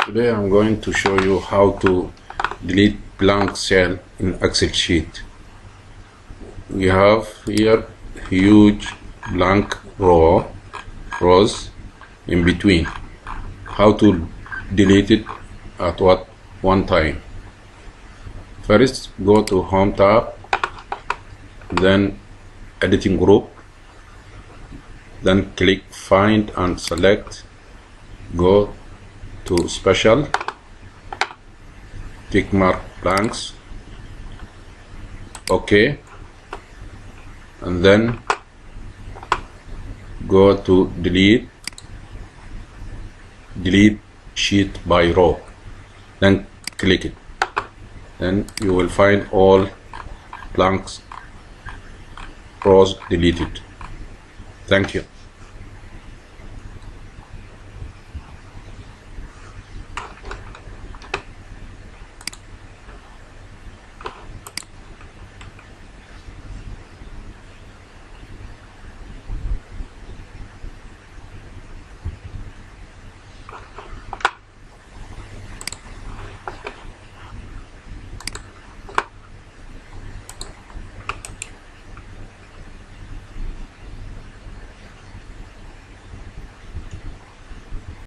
Today I'm going to show you how to delete blank cell in Excel sheet. We have here huge blank rows in between. How to delete it at one time? First, go to Home tab, then Editing Group, then click Find and select. Go to Special, tick mark blanks, OK, and then go to delete sheet by row, then click it. Then you will find all blanks rows deleted. Thank you.